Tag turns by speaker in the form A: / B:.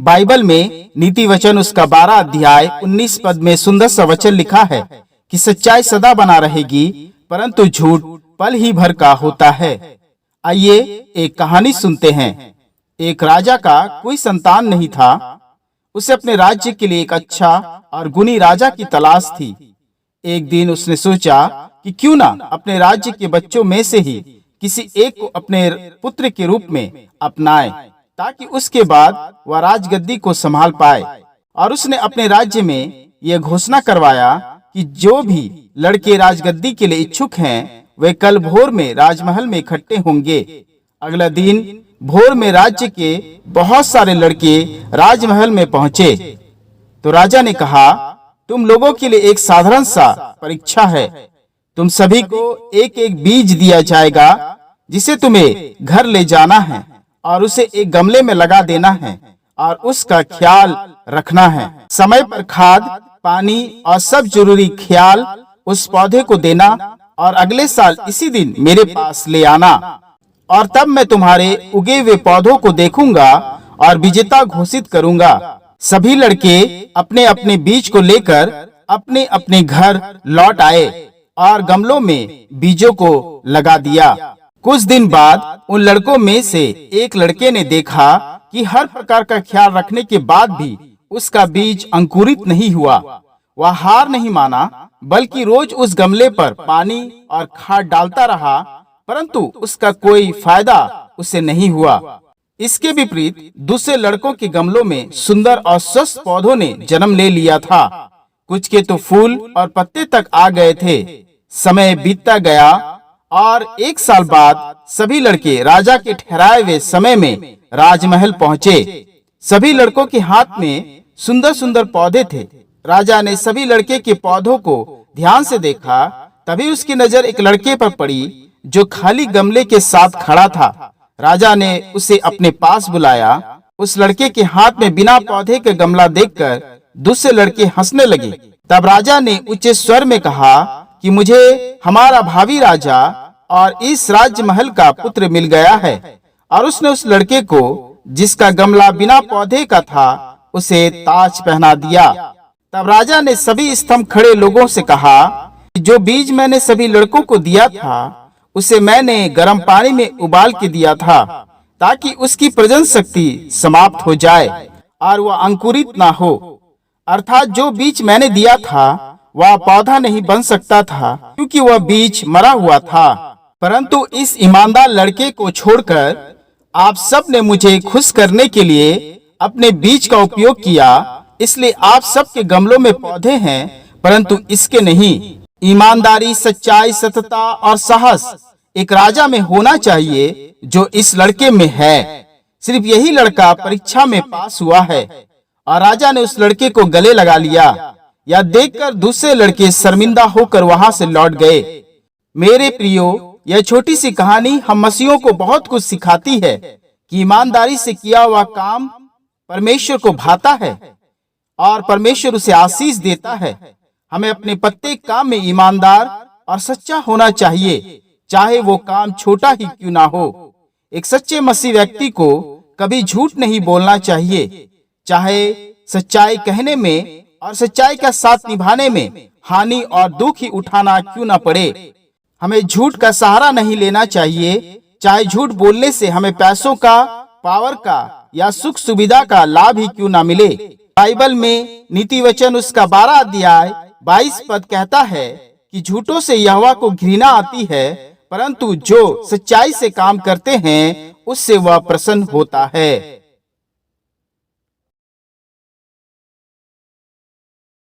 A: Bible में नीति वचन उसका 12 अध्याय 19 पद में सुंदर सा वचन लिखा है कि सच्चाई सदा बना रहेगी, परंतु झूठ पल ही भर का होता है। आइए एक कहानी सुनते हैं। एक राजा का कोई संतान नहीं था। उसे अपने राज्य के लिए एक अच्छा और गुणी राजा की तलाश थी। एक दिन उसने सोचा कि क्यों ना अपने राज्य के बच्चों में से ही किसी एक को अपने पुत्र के रूप में अपनाए, ताकि उसके बाद वह राजगद्दी को संभाल पाए। और उसने अपने राज्य में यह घोषणा करवाया कि जो भी लड़के राजगद्दी के लिए इच्छुक हैं, वे कल भोर में राजमहल में इकट्ठे होंगे। अगला दिन भोर में राज्य के बहुत सारे लड़के राजमहल में पहुंचे। तो राजा ने कहा, तुम लोगों के लिए एक साधारण सा परीक्षा है। तुम सभी को एक एक बीज दिया जाएगा, जिसे तुम्हें घर ले जाना है और उसे एक गमले में लगा देना है और उसका ख्याल रखना है। समय पर खाद, पानी और सब जरूरी ख्याल उस पौधे को देना और अगले साल इसी दिन मेरे पास ले आना। और तब मैं तुम्हारे उगे हुए पौधों को देखूंगा और विजेता घोषित करूंगा। सभी लड़के अपने अपने बीज को लेकर अपने अपने घर लौट आए और गमलों में बीजों को लगा दिया। कुछ दिन बाद उन लड़कों में से एक लड़के ने देखा कि हर प्रकार का ख्याल रखने के बाद भी उसका बीज अंकुरित नहीं हुआ। वह हार नहीं माना, बल्कि रोज उस गमले पर पानी और खाद डालता रहा, परंतु उसका कोई फायदा उसे नहीं हुआ। इसके विपरीत दूसरे लड़कों के गमलों में सुंदर और स्वस्थ पौधों ने जन्म ले लिया था। कुछ के तो फूल और पत्ते तक आ गए थे। समय बीतता गया और एक साल बाद सभी लड़के राजा के ठहराए हुए समय में राजमहल पहुंचे। सभी लड़कों के हाथ में सुंदर सुंदर पौधे थे। राजा ने सभी लड़के के पौधों को ध्यान से देखा। तभी उसकी नजर एक लड़के पर पड़ी जो खाली गमले के साथ खड़ा था। राजा ने उसे अपने पास बुलाया। उस लड़के के हाथ में बिना पौधे के गमला देखकर दूसरे लड़के हंसने लगे। तब राजा ने ऊंचे स्वर में कहा कि मुझे हमारा भावी राजा और इस राजमहल का पुत्र मिल गया है। और उसने उस लड़के को, जिसका गमला बिना पौधे का था, उसे ताज पहना दिया। तब राजा ने सभी स्तंभ खड़े लोगों से कहा कि जो बीज मैंने सभी लड़कों को दिया था, उसे मैंने गर्म पानी में उबाल के दिया था, ताकि उसकी प्रजनन शक्ति समाप्त हो जाए और वह अंकुरित ना हो। अर्थात जो बीज मैंने दिया था वह पौधा नहीं बन सकता था, क्योंकि वह बीज मरा हुआ था। परंतु इस ईमानदार लड़के को छोड़कर आप सब ने मुझे खुश करने के लिए अपने बीज का उपयोग किया, इसलिए आप सबके गमलों में पौधे हैं, परंतु इसके नहीं। ईमानदारी, सच्चाई, सतता और साहस एक राजा में होना चाहिए, जो इस लड़के में है। सिर्फ यही लड़का परीक्षा में पास हुआ है। और राजा ने उस लड़के को गले लगा लिया। यह देखकर दूसरे लड़के शर्मिंदा होकर वहां से लौट गए। मेरे प्रियो, यह छोटी सी कहानी हम मसीहों को बहुत कुछ सिखाती है कि ईमानदारी से किया हुआ काम परमेश्वर को भाता है और परमेश्वर उसे आशीष देता है। हमें अपने प्रत्येक काम में ईमानदार और सच्चा होना चाहिए, चाहे वो काम छोटा ही क्यों ना हो। एक सच्चे मसीह व्यक्ति को कभी झूठ नहीं बोलना चाहिए, चाहे सच्चाई कहने में और सच्चाई का साथ निभाने में हानि और दुख ही उठाना क्यों ना पड़े। हमें झूठ का सहारा नहीं लेना चाहिए, चाहे झूठ बोलने से हमें पैसों का, पावर का या सुख सुविधा का लाभ ही क्यों ना मिले। बाइबल में नीति वचन उसका 12 अध्याय 22 पद कहता है कि झूठों से यहोवा को घृणा आती है, परंतु जो सच्चाई से काम करते हैं उससे वह प्रसन्न होता है।